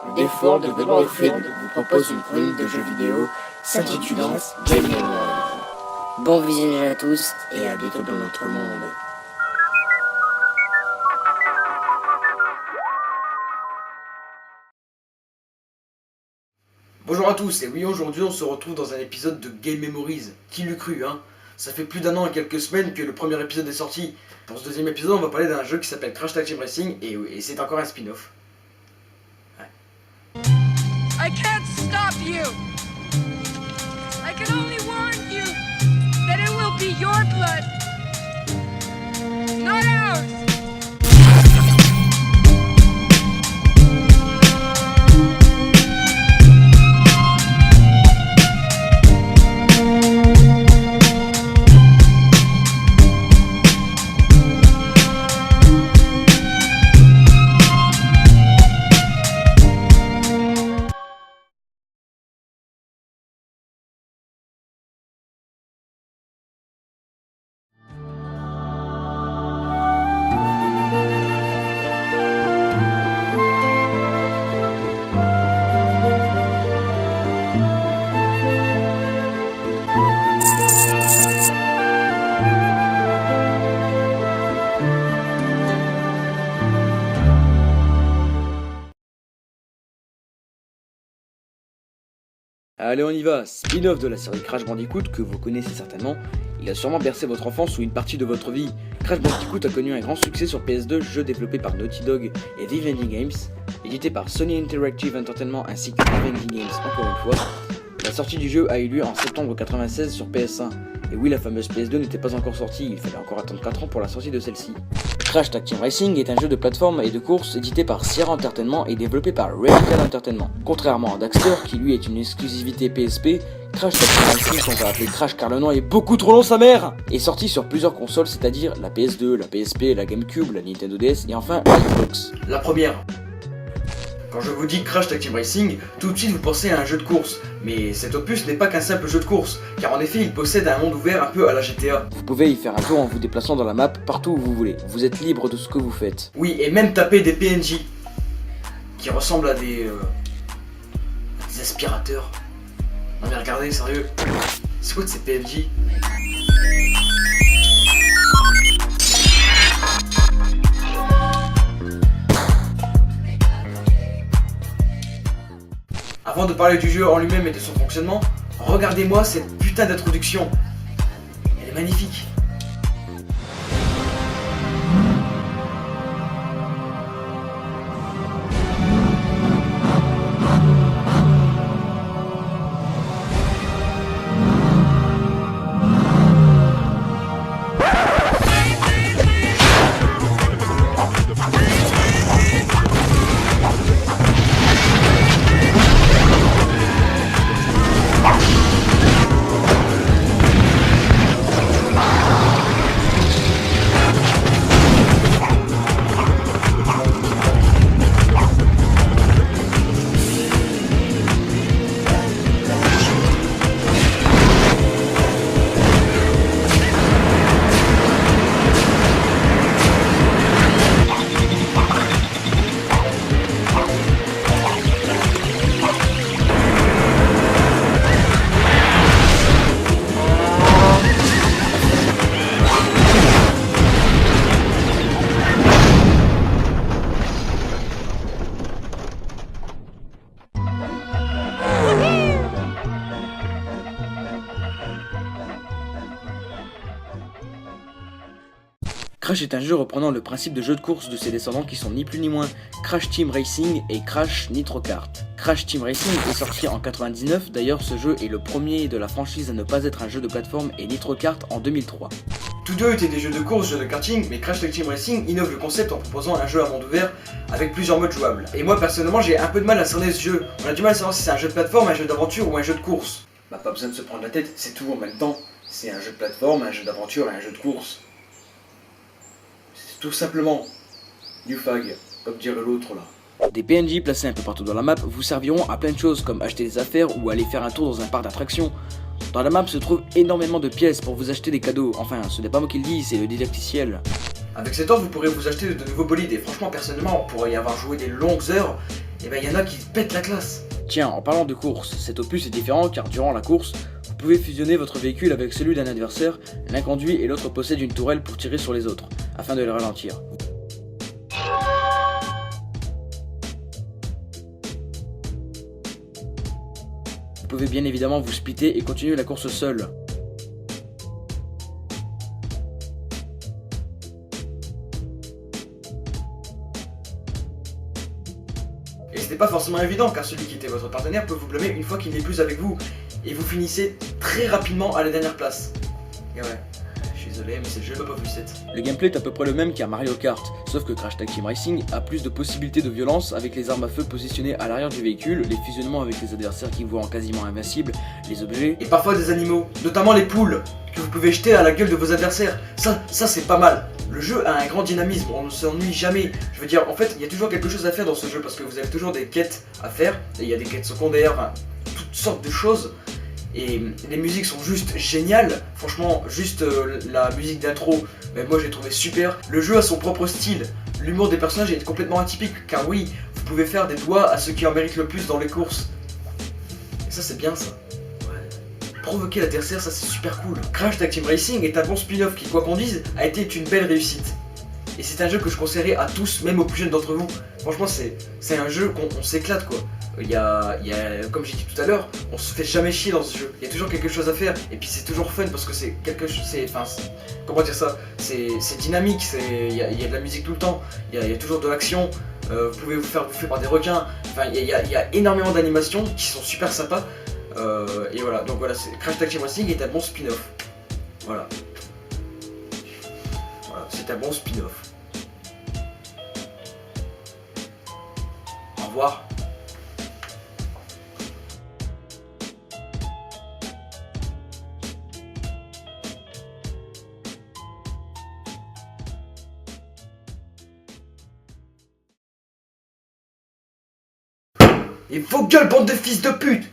le défaut de Benoît Fred vous propose une chronique de jeux vidéo s'intitulant Game Memories. Bon visionnage à tous et à bientôt dans notre monde. Bonjour à tous, et oui, aujourd'hui on se retrouve dans un épisode de Game Memories. Qui l'eût cru, hein? Ça fait plus d'un an et quelques semaines que le premier épisode est sorti. Pour ce deuxième épisode, on va parler d'un jeu qui s'appelle Crash Tag Team Racing, et c'est encore un spin-off. Ouais. I can't stop you! I can only warn you that it will be your blood, not ours! Allez, on y va. Spin-off de la série Crash Bandicoot que vous connaissez certainement. Il a sûrement bercé votre enfance ou une partie de votre vie. Crash Bandicoot a connu un grand succès sur PS2, jeu développé par Naughty Dog et Vivendi Games, édité par Sony Interactive Entertainment ainsi que Vivendi Games encore une fois. La sortie du jeu a eu lieu en septembre 1996 sur PS1. Et oui, la fameuse PS2 n'était pas encore sortie, il fallait encore attendre 4 ans pour la sortie de celle-ci. Crash Tag Team Racing est un jeu de plateforme et de course édité par Sierra Entertainment et développé par Radical Entertainment. Contrairement à Daxter, qui lui est une exclusivité PSP, Crash Tag Team Racing, qu'on va appeler Crash car le nom est beaucoup trop long sa mère, est sorti sur plusieurs consoles, c'est-à-dire la PS2, la PSP, la GameCube, la Nintendo DS et enfin la Xbox. La première. Quand je vous dis Crash Tag Team Racing, tout de suite vous pensez à un jeu de course. Mais cet opus n'est pas qu'un simple jeu de course, car en effet il possède un monde ouvert un peu à la GTA. Vous pouvez y faire un tour en vous déplaçant dans la map partout où vous voulez. Vous êtes libre de ce que vous faites. Oui, et même taper des PNJ qui ressemblent à des aspirateurs. Non mais regardez, sérieux. C'est quoi de ces PNJ? Avant de parler du jeu en lui-même et de son fonctionnement, regardez-moi cette putain d'introduction. Elle est magnifique. Crash est un jeu reprenant le principe de jeu de course de ses descendants qui sont ni plus ni moins Crash Team Racing et Crash Nitro Kart. Crash Team Racing est sorti en 99, d'ailleurs ce jeu est le premier de la franchise à ne pas être un jeu de plateforme et Nitro Kart en 2003. Tous deux étaient des jeux de course, jeux de karting, mais Crash Tag Team Racing innove le concept en proposant un jeu à monde ouvert avec plusieurs modes jouables. Et moi personnellement j'ai un peu de mal à cerner ce jeu, on a du mal à savoir si c'est un jeu de plateforme, un jeu d'aventure ou un jeu de course. Bah pas besoin de se prendre la tête, c'est tout en même temps. C'est un jeu de plateforme, un jeu d'aventure et un jeu de course. C'est tout simplement New Fag, comme dirait l'autre là. Des PNJ placés un peu partout dans la map vous serviront à plein de choses comme acheter des affaires ou aller faire un tour dans un parc d'attractions. Dans la map se trouvent énormément de pièces pour vous acheter des cadeaux, enfin ce n'est pas moi qui le dis, c'est le didacticiel. Avec cet ordre vous pourrez vous acheter de nouveaux bolides et franchement personnellement on pourrait y avoir joué des longues heures et ben il y en a qui pètent la classe. Tiens, en parlant de course, cet opus est différent car durant la course, vous pouvez fusionner votre véhicule avec celui d'un adversaire, l'un conduit et l'autre possède une tourelle pour tirer sur les autres, afin de les ralentir. Vous pouvez bien évidemment vous splitter et continuer la course seul. Et c'était pas forcément évident car celui qui était votre partenaire peut vous blâmer une fois qu'il n'est plus avec vous. Et vous finissez très rapidement à la dernière place. Et ouais, je suis désolé mais c'est le jeu Pop of Lucette. Le gameplay est à peu près le même qu'à Mario Kart, sauf que Crash Tag Team Racing a plus de possibilités de violence avec les armes à feu positionnées à l'arrière du véhicule, les fusionnements avec les adversaires qui vous rendent quasiment invincibles, les objets, et parfois des animaux, notamment les poules, que vous pouvez jeter à la gueule de vos adversaires. Ça c'est pas mal. Le jeu a un grand dynamisme, on ne s'ennuie jamais. Je veux dire, en fait, il y a toujours quelque chose à faire dans ce jeu parce que vous avez toujours des quêtes à faire, et il y a des quêtes secondaires, enfin, toutes sortes de choses. Et les musiques sont juste géniales, franchement, juste la musique d'intro, moi j'ai trouvé super. Le jeu a son propre style, l'humour des personnages est complètement atypique, car oui, vous pouvez faire des doigts à ceux qui en méritent le plus dans les courses. Et ça c'est bien ça. Ouais. Provoquer l'adversaire, ça c'est super cool. Crash Tag Team Racing est un bon spin-off qui, quoi qu'on dise, a été une belle réussite. Et c'est un jeu que je conseillerais à tous, même aux plus jeunes d'entre vous. Franchement c'est un jeu qu'on s'éclate quoi. Comme j'ai dit tout à l'heure, on se fait jamais chier dans ce jeu. Il y a toujours quelque chose à faire. Et puis c'est toujours fun parce que c'est quelque chose. Comment dire ça? C'est dynamique. Il y a de la musique tout le temps. Il y a toujours de l'action. Vous pouvez vous faire bouffer par des requins. Enfin, il y a énormément d'animations qui sont super sympas. Et voilà. Donc voilà, Crash Tag Team Racing est un bon spin-off. Voilà. Voilà, c'est un bon spin-off. Au revoir. Et vos gueules, bande de fils de pute!